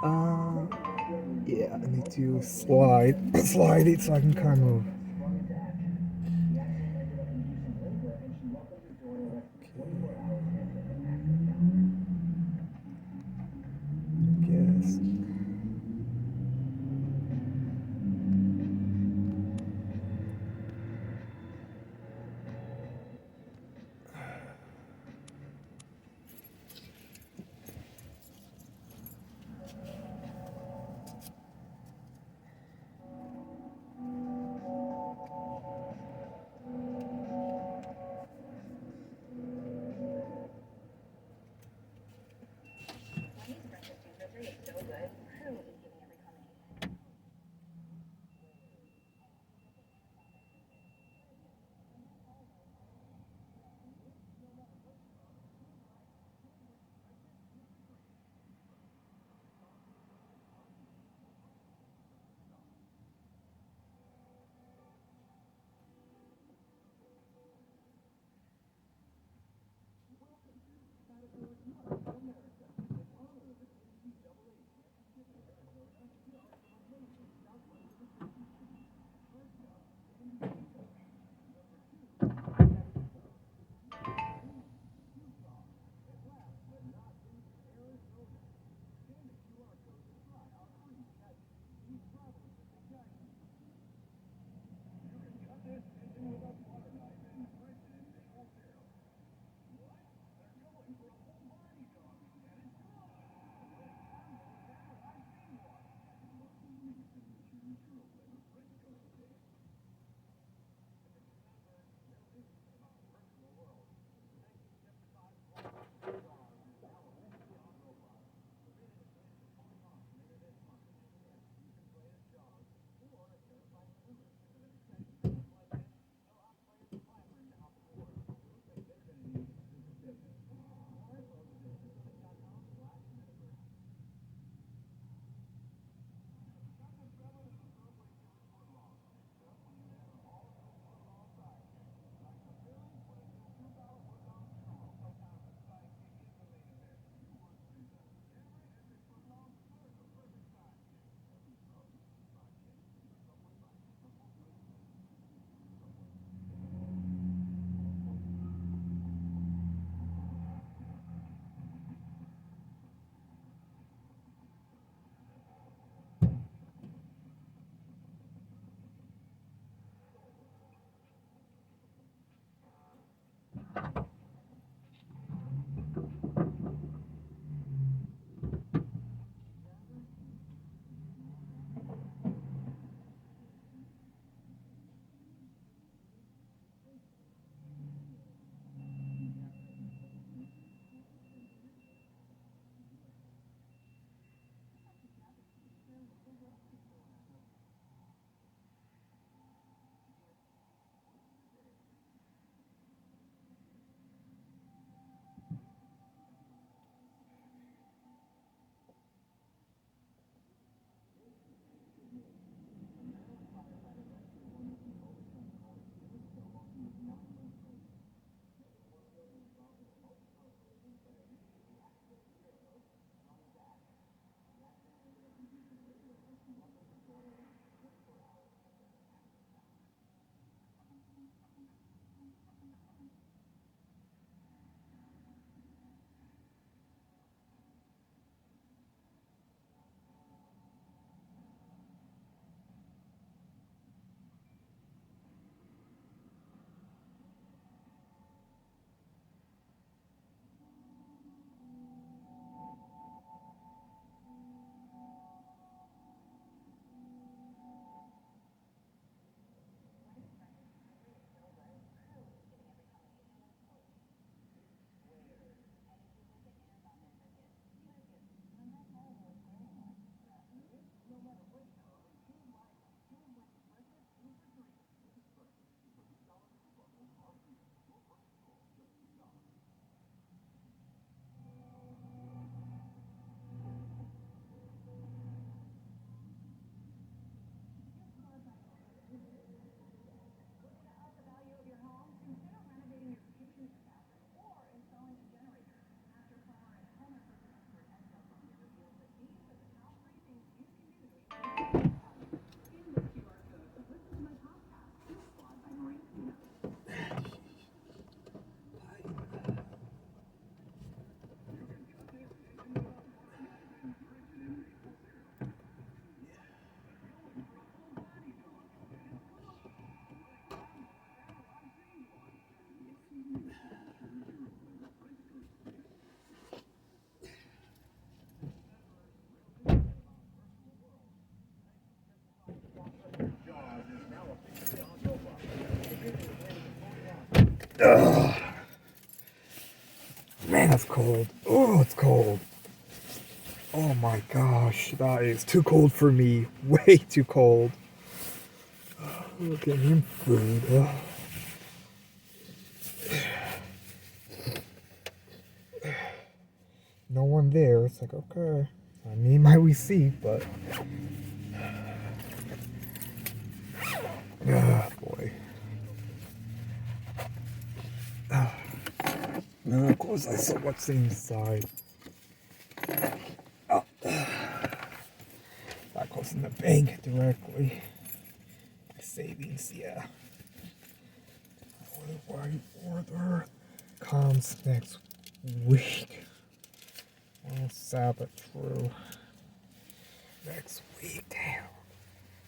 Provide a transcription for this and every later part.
Uh, yeah, I need to slide it so I can kind of. Guess. Ugh. Man, that's cold. Oh, it's cold. Oh my gosh, that is too cold for me. Way too cold. Get me food. No one there. It's like, okay. I need my receipt, but. Boy. And of course, I saw what's inside. Oh. That goes in the bank directly. My savings, yeah. White order comes next week. Well, Sabbath, true. Next week, damn.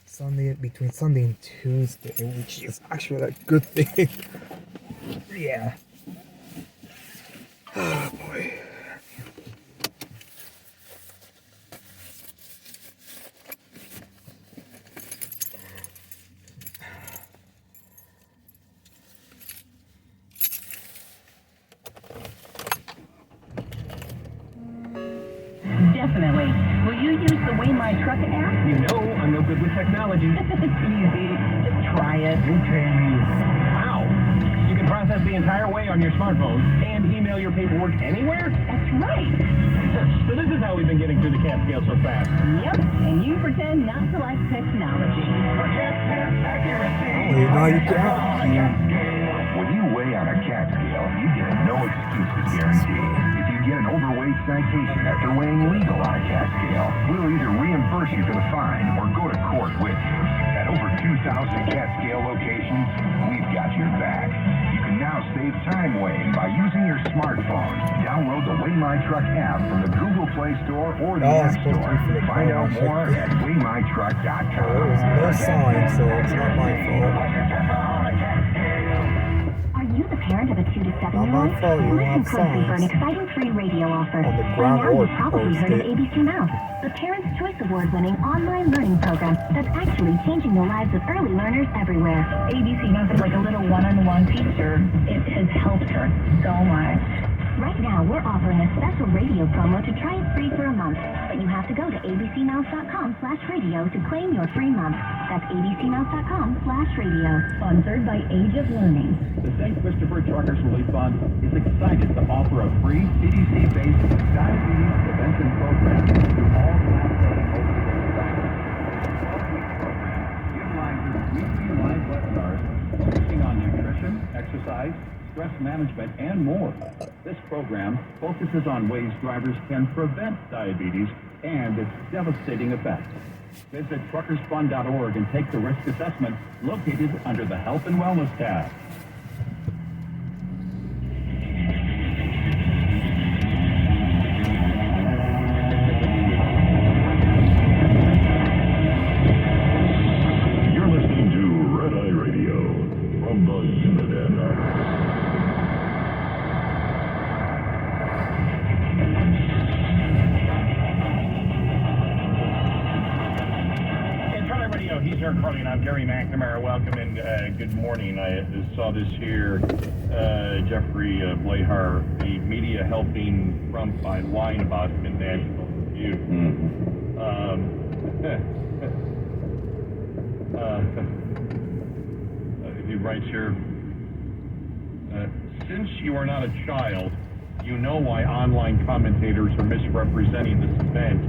Sunday, between Sunday and Tuesday, which is actually a good thing. Yeah. Oh boy. Definitely. Will you use the Weigh My Truck app? You know I'm no good with technology. It's easy. Just try it. Okay. Wow. You can process the entire weigh on your smartphone and email your paperwork anywhere? That's right. So this is how we've been getting through the cat scale so fast. Yep. And you pretend not to like technology. Forget accuracy. Oh, you know you can. When you weigh on a cat scale, you get a no excuses guarantee. If you get an overweight citation after weighing legal on a cat scale, we'll either reimburse you for the fine or go to court with you. At over 2,000 cat scale locations, we've got your back. You can now save time weighing by using your smartphone. Download the Weigh My Truck app from the Google Play Store or the App Store. Find out more at weighmytruck.com. There was no sign, so it's not my fault. Are you the parent of a 2 to 7 Not year my old? fault, you don't Listen have closely for an signs. exciting free radio offer. On the By ground now or you've probably heard of posted. ABC Mouse, the Parents' Choice Award-winning online learning program that's actually changing the lives of early learners everywhere. ABC Mouse is like a little one-on-one teacher. It has helped her so much. Right now, we're offering a special radio promo to try it free for a month. But you have to go to abcmouse.com/radio to claim your free month. That's abcmouse.com/radio. Sponsored by Age of Learning. The St. Christopher Truckers Relief Fund is excited to offer a free CDC-based diabetes prevention program to all Class A utilizes weekly live webinars focusing on nutrition, exercise, stress management, and more. This program focuses on ways drivers can prevent diabetes and its devastating effects. Visit truckersfund.org and take the risk assessment located under the Health and Wellness tab. You're listening to Red Eye Radio from the Unit. He's Eric Carly, and I'm Gary McNamara. Welcome and good morning. I saw this here, Jeffrey Blahar, the media helping Trump by lying about him in National Review. He writes here, since you are not a child, you know why online commentators are misrepresenting this event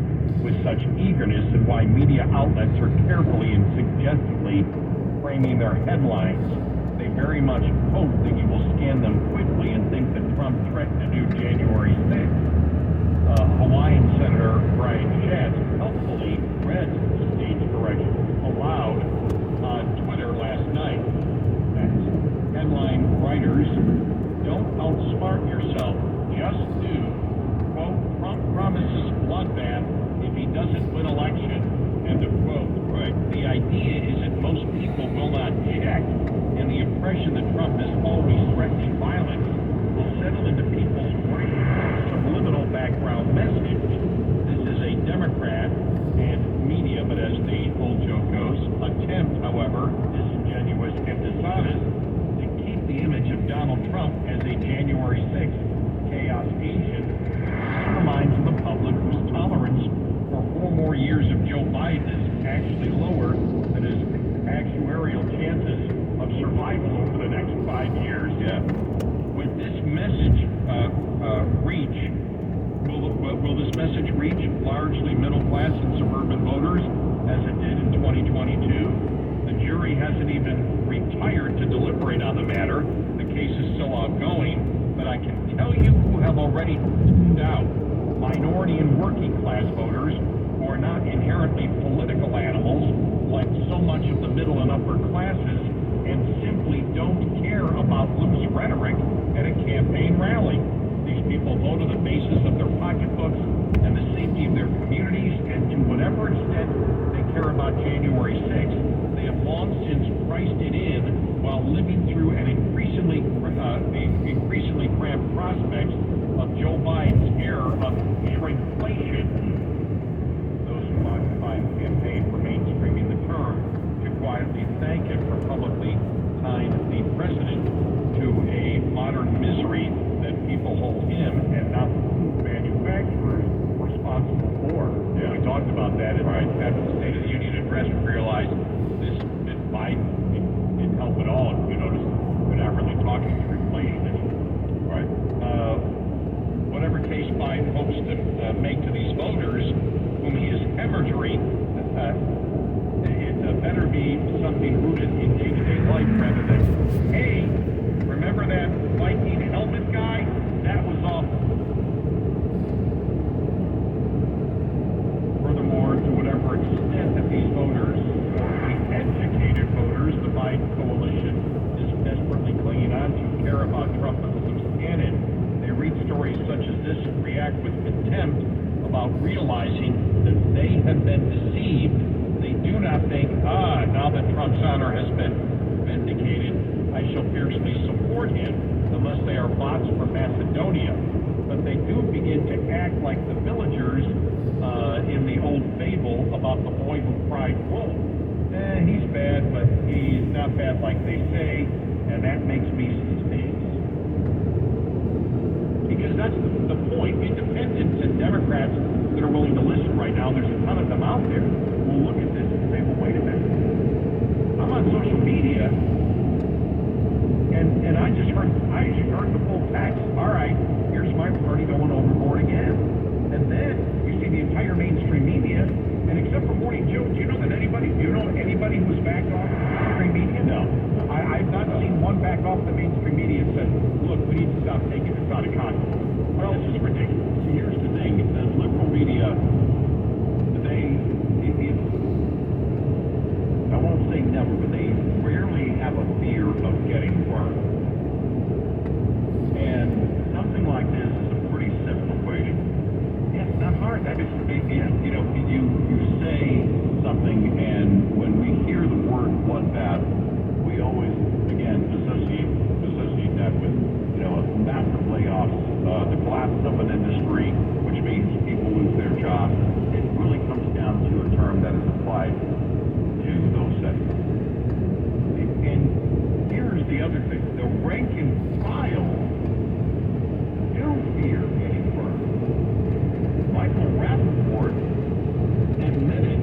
with such eagerness and why media outlets are carefully and suggestively framing their headlines. They very much hope that you will scan them quickly and think that Trump threatened to do January 6th. Hawaiian Senator Brian Schatz helpfully read the stage correction aloud on Twitter last night. That's headline writers, don't outsmart yourself, just do. Quote, Trump promises bloodbath if he doesn't win election, end of quote. Right. The idea is that most people will not check, and the impression that Trump is always threatening violence will settle into people's brains. Subliminal background message. This is a Democrat and media, but as the old joke goes, attempt, however, disingenuous and dishonest, to keep the image of Donald Trump 4 years of Joe Biden is actually lower than his actuarial chances of survival over the next 5 years. Yeah. Will this message reach? Will this message reach largely middle class and suburban voters as it did in 2022? The jury hasn't even retired to deliberate on the matter. The case is still ongoing, but I can tell you who have already tuned out: minority and working class voters who are not inherently political animals like so much of the middle and upper classes, and simply don't care about loose rhetoric at a campaign rally. These people vote on the basis of their pocketbooks and the safety of their communities, and to whatever extent they care about January 6th, they have long since priced it in while living through an increasingly cramped prospects of Joe Biden's era of shrinkflation. Those who occupy the campaign for mainstreaming the term should quietly thank him for publicly tying the president to a modern misery that people hold him and not the food manufacturers responsible for. Yeah. We talked about that at the State of the Union address. We realized that Biden didn't help at all. If you notice, we're not really talking shrinkflation anymore. Right. Whatever case Biden hopes to make to these voters, whom he is hemorrhaging, it better be something rooted in day-to-day life rather than, hey, remember that Viking helmet guy? That was awful. Furthermore, to whatever extent that these voters, the educated voters, the Biden coalition is desperately clinging on to, care about Trump as a loose cannon, they read stories such as this and react with contempt about realizing that they have been deceived. They do not think, now that Trump's honor has been vindicated, I shall fiercely support him, unless they are bots from Macedonia. But they do begin to act like the villagers in the old fable about the boy who cried wolf. He's bad, but he's not bad like they say, and that makes me suspicious. Because that's the point. Independents and Democrats that are willing to listen right now, there's a ton of them out there, will look at this and say, well, wait a minute. I'm on social media, and I just heard the full text. All right, here's my party going overboard again. And then you see the entire mainstream media, and except for Morning Joe, do you know anybody who's backed off mainstream media? No. I've not seen one back off the mainstream media and said, look, we need to stop taking this out of context. Well, this is ridiculous. See, here's the thing. The liberal media, I won't say never, but they rarely have a fear of getting burned. And something like this is a pretty simple equation. Yeah, it's not hard. That is, You know, you say something, and when we hear the word bloodbath, we always, again, associate that with, massive layoffs, the collapse of an industry, which means people lose their jobs. It really comes down to a term that is applied to those settings. and here's the other thing. The rank and file do fear getting burned. Michael Rappaport admitted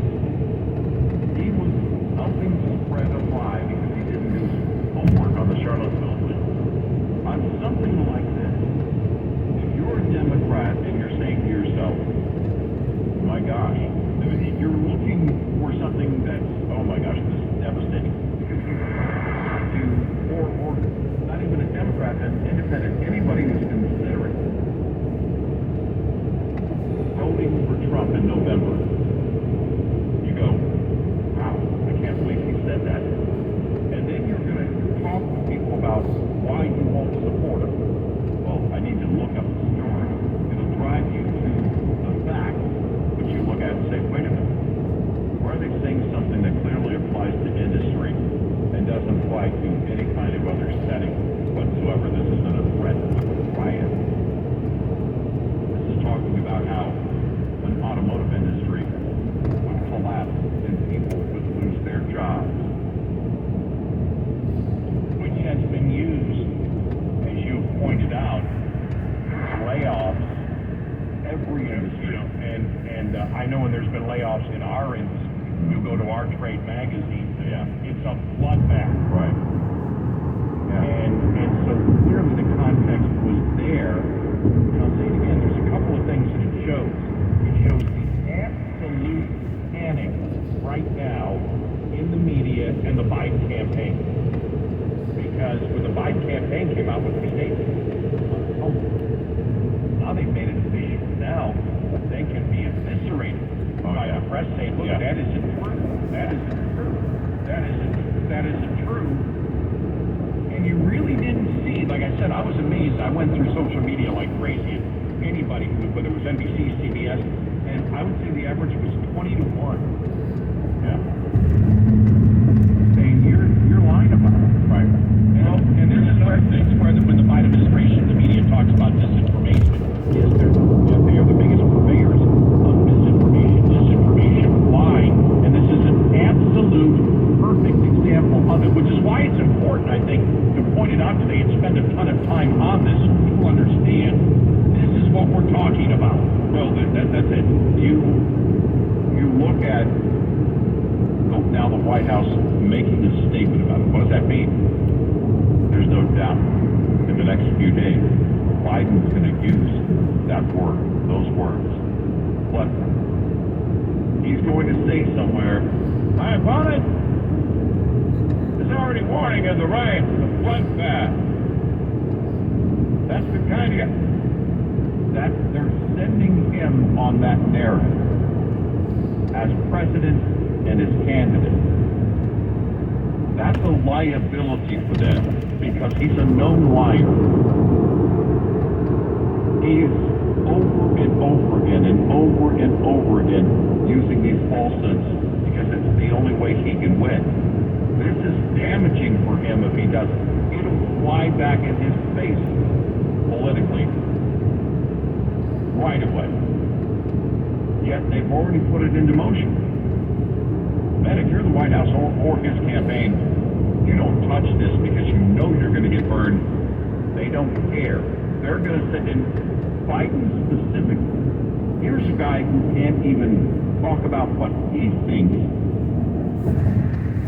he was helping to spread a lie because he didn't do homework on the Charlottesville thing. On something like this, if you're a Democrat and you're saying to yourself, my gosh, you're looking for something that's, oh my gosh, this is devastating. Or not even a Democrat, an independent, anybody who's considering voting for Trump in November, you go, wow, I can't believe he said that. And then you're going to talk to people about why you won't support him. Well, I need to look up the story. It'll drive you to the facts, which you look at and say, wait a minute, why are they saying something that clearly applies to industry and doesn't apply to any kind of other setting whatsoever? This isn't a threat to riot. This is talking about how an automotive industry would collapse and people would lose their jobs, which has been used, as you pointed out, layoffs every industry. And I know when there's been layoffs in our industry. You go to our trade magazine, it's a bloodbath. Right. And so clearly the context was there. And I'll say it again, there's a couple of things that it shows. It shows the absolute panic right now in the media and the Biden campaign. Because when the Biden campaign came out with their statement, now they've made a decision now they can be eviscerated by the press saying, look, that isn't true. That isn't true. That isn't true. And you really didn't see, like I said, I was amazed. I went through social media like crazy. And anybody, whether it was NBC, CBS, and I would say the average was 20 to 1. Yeah. Saying you're lying about it. Right. And this is where things where when the Biden administration, the media talks about disinformation, is they are the biggest purveyors of misinformation. Disinformation, lying, and this is an absolute perfect example of it, which is why it's important, I think, to point it out today and spend a ton of time on this so people understand this is what we're talking about. Well, that's it. You look at now the White House making this statement about it. What does that mean? There's no doubt in the next few days, Biden's going to use those words. But he's going to say somewhere, my opponent is already warning of the right of the bloodbath. That's the kind of that they're sending him on that narrative as president and as candidate. That's a liability for them because he's a known liar. He is over and over again and over and over again using these falsehoods because it's the only way he can win. This is damaging for him if he doesn't. It'll fly back in his face politically right away. Yet they've already put it into motion. Man, if you're the White House or his campaign, you don't touch this because you know you're going to get burned. They don't care. They're going to sit in Biden specifically. Here's a guy who can't even talk about what he thinks,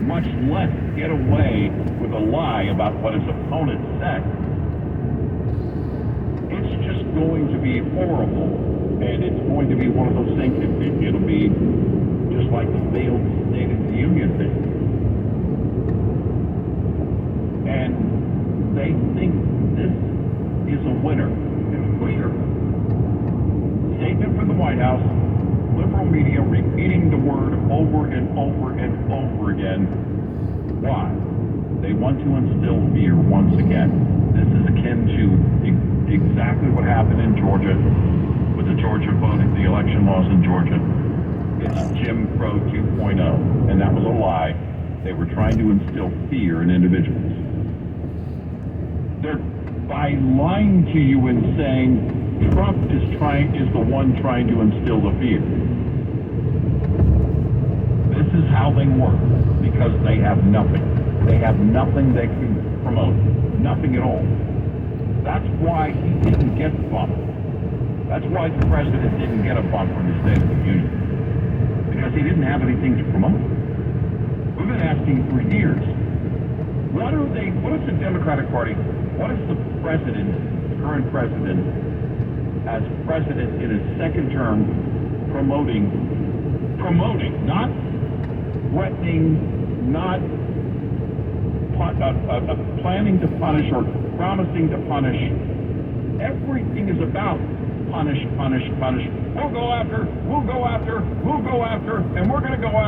much less get away with a lie about what his opponent said. It's just going to be horrible, and it's going to be one of those things. It'll be just like the failed State of the Union thing. And they think this is a winner. Clear. Statement from the White House, liberal media repeating the word over and over and over again. Why? They want to instill fear once again. This is akin to exactly what happened in Georgia with the Georgia voting, the election laws in Georgia. It's Jim Crow 2.0, and that was a lie. They were trying to instill fear in individuals. They're by lying to you and saying Trump is the one trying to instill the fear. This is how they work because they have nothing. They have nothing they can promote. Nothing at all. That's why he didn't get bumped. That's why the president didn't get a bump from the State of the Union. Because he didn't have anything to promote. We've been asking for years. What is the Democratic Party, what is the president, the current president, as president in his second term, promoting, not threatening, not planning to punish or promising to punish. Everything is about punish. We'll go after, and we're going to go after.